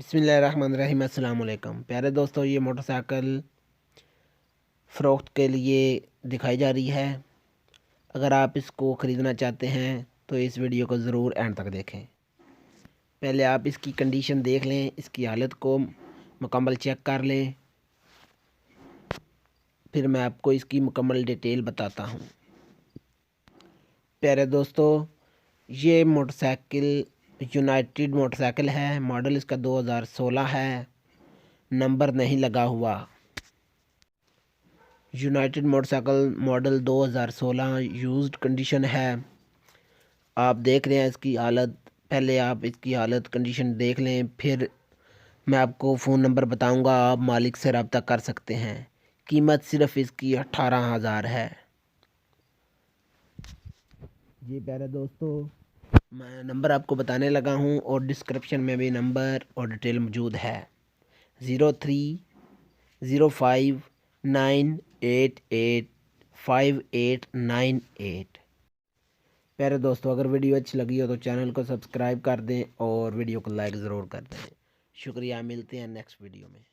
बिस्मिल्लाहिर्रहमानिर्रहीम। अस्सलाम वालेकुम प्यारे दोस्तों, ये मोटरसाइकिल फ़रोख्त के लिए दिखाई जा रही है। अगर आप इसको ख़रीदना चाहते हैं तो इस वीडियो को ज़रूर एंड तक देखें। पहले आप इसकी कंडीशन देख लें, इसकी हालत को मुकम्मल चेक कर लें, फिर मैं आपको इसकी मुकम्मल डिटेल बताता हूँ। प्यारे दोस्तों, ये मोटरसाइकिल यूनाइटेड मोटरसाइकिल है। मॉडल इसका 2016 है, नंबर नहीं लगा हुआ। United motorcycle model 2016 used condition है। आप देख रहे हैं इसकी हालत। पहले आप इसकी हालत कंडीशन देख लें, फिर मैं आपको फ़ोन नंबर बताऊंगा, आप मालिक से रब्ता कर सकते हैं। कीमत सिर्फ इसकी 18,000 है। जी प्यारे दोस्तों, मैं नंबर आपको बताने लगा हूं और डिस्क्रिप्शन में भी नंबर और डिटेल मौजूद है। 0305988598। प्यारे दोस्तों, अगर वीडियो अच्छी लगी हो तो चैनल को सब्सक्राइब कर दें और वीडियो को लाइक ज़रूर कर दें। शुक्रिया, मिलते हैं नेक्स्ट वीडियो में।